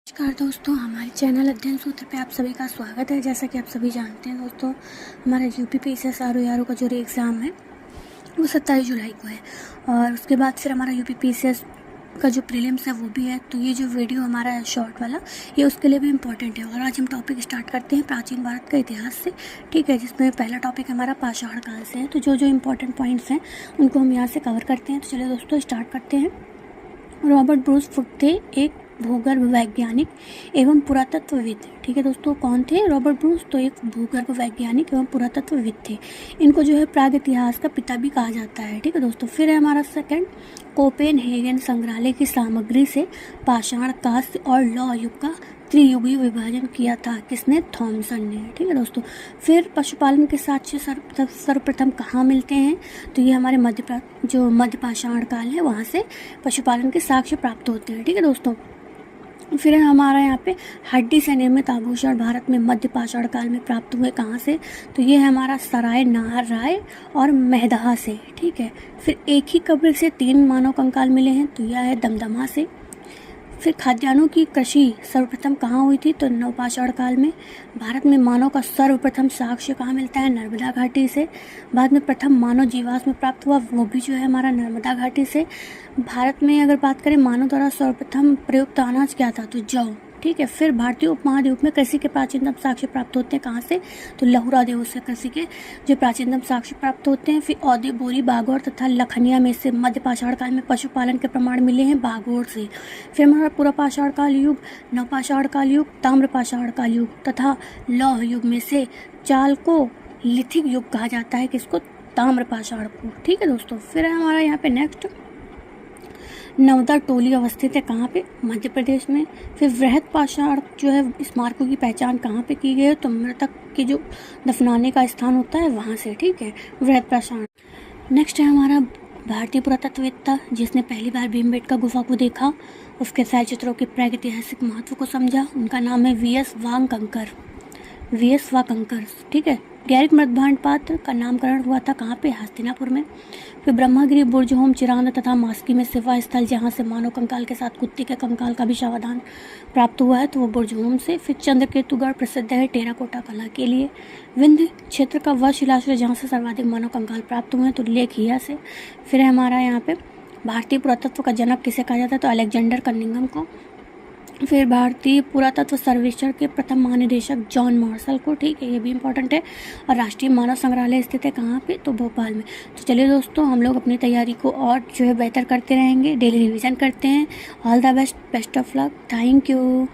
नमस्कार दोस्तों, हमारे चैनल अध्ययन सूत्र पे आप सभी का स्वागत है। जैसा कि आप सभी जानते हैं दोस्तों, हमारा यूपीपीसीएस आरओ का जो एग्ज़ाम है वो 27 जुलाई को है और उसके बाद फिर हमारा यूपीपीसीएस का जो प्रीलिम्स है वो भी है। तो ये जो वीडियो हमारा है शॉर्ट वाला, ये उसके लिए भी इम्पोर्टेंट है। और आज हम टॉपिक स्टार्ट करते हैं प्राचीन भारत का इतिहास से, ठीक है, जिसमें पहला टॉपिक हमारा पाषाण काल से है। तो जो जो इम्पोर्टेंट पॉइंट्स हैं उनको हम यहाँ से कवर करते हैं। तो चलिए दोस्तों स्टार्ट करते हैं। रॉबर्ट ब्रूस फुट थे एक भूगर्भ वैज्ञानिक एवं पुरातत्वविद। ठीक है दोस्तों, कौन थे रॉबर्ट ब्रूस? तो एक भूगर्भ वैज्ञानिक एवं पुरातत्वविद थे। इनको जो है प्राग इतिहास का पिता भी कहा जाता है। ठीक है दोस्तों, फिर है हमारा सेकंड, कोपेनहेगन संग्रहालय की सामग्री से पाषाण, कांस्य और लौह युग का त्रियुगीय विभाजन किया था। किसने? थॉमसन ने। ठीक है दोस्तों, फिर पशुपालन के साक्ष्य सर्वप्रथम कहाँ मिलते हैं? तो ये हमारे मध्य पाषाण काल है, वहाँ से पशुपालन के साक्ष्य प्राप्त होते हैं। ठीक है दोस्तों, फिर हमारा यहाँ पे हड्डी से निर्मित आभूषण भारत में मध्य पाषाण काल में प्राप्त हुए। कहाँ से? तो ये है हमारा सराय, नाहर, राय और मेहदहा से। ठीक है, फिर एक ही कब्र से 3 मानव कंकाल मिले हैं, तो यह है दमदमा से। फिर खाद्यान्नों की कृषि सर्वप्रथम कहाँ हुई थी? तो नवपाषाण काल में। भारत में मानव का सर्वप्रथम साक्ष्य कहाँ मिलता है? नर्मदा घाटी से। बाद में प्रथम मानव जीवाश्म में प्राप्त हुआ, वो भी जो है हमारा नर्मदा घाटी से। भारत में अगर बात करें मानव द्वारा सर्वप्रथम प्रयुक्त अनाज क्या था? तो जौ। ठीक है, फिर भारतीय उपमहाद्वीप में कृषि के प्राचीनतम साक्ष्य प्राप्त होते हैं। कहाँ से? तो लहुरा देव से कृषि के जो प्राचीनतम साक्ष्य प्राप्त होते हैं। फिर औदे, बोरी, बागौर तथा लखनिया में से मध्य पाषाण काल में पशुपालन के प्रमाण मिले हैं, बागौर से। फिर हमारा पुरापाषाण काल युग, नवपाषाण काल युग, ताम्रपाषाण काल युग तथा लौह युग में से चाल को लिथिक युग कहा जाता है। किसको? ताम्रपाषाण को। ठीक है दोस्तों, फिर है हमारा यहाँ पे नेक्स्ट, नवदा टोली अवस्थित है कहाँ पे? मध्य प्रदेश में। फिर वृहद पाषाण जो है स्मारकों की पहचान कहाँ पे की गई है? तो मृतक के जो दफनाने का स्थान होता है वहाँ से। ठीक है, वृहद पाषाण। नेक्स्ट है हमारा भारतीय पुरातत्ववेत्ता जिसने पहली बार भीमबेटका गुफा को देखा, उसके शैलचित्रों के प्रागैतिहासिक महत्व को समझा। उनका नाम है वीएस वांगकंकर। ठीक है, गैरिक मृदभांड पात्र का नामकरण हुआ था कहाँ पे? हस्तिनापुर में। फिर ब्रह्मगिरी, बुर्जहोम, चिरांद तथा मास्की में सेवा स्थल जहाँ से मानव कंकाल के साथ कुत्ते के कंकाल का भी शवाधान प्राप्त हुआ है, तो वो बुर्जहोम से। फिर चंद्रकेतुगढ़ प्रसिद्ध है टेराकोटा कला के लिए। विंध्य क्षेत्र का वह शिलाश्रय जहाँ से सर्वाधिक मानव कंकाल प्राप्त हुए हैं, तो लेखिया से। फिर है हमारा यहाँ पे भारतीय पुरातत्व का जनक किसे कहा जाता है? तो अलेक्जेंडर कनिंघम को। फिर भारतीय पुरातत्व सर्वेक्षण के प्रथम महानिदेशक जॉन मार्शल को। ठीक है, ये भी इम्पोर्टेंट है। और राष्ट्रीय मानव संग्रहालय स्थित है कहाँ पे? तो भोपाल में। तो चलिए दोस्तों, हम लोग अपनी तैयारी को और जो है बेहतर करते रहेंगे, डेली रिवीजन करते हैं। All the best, best of luck, thank you.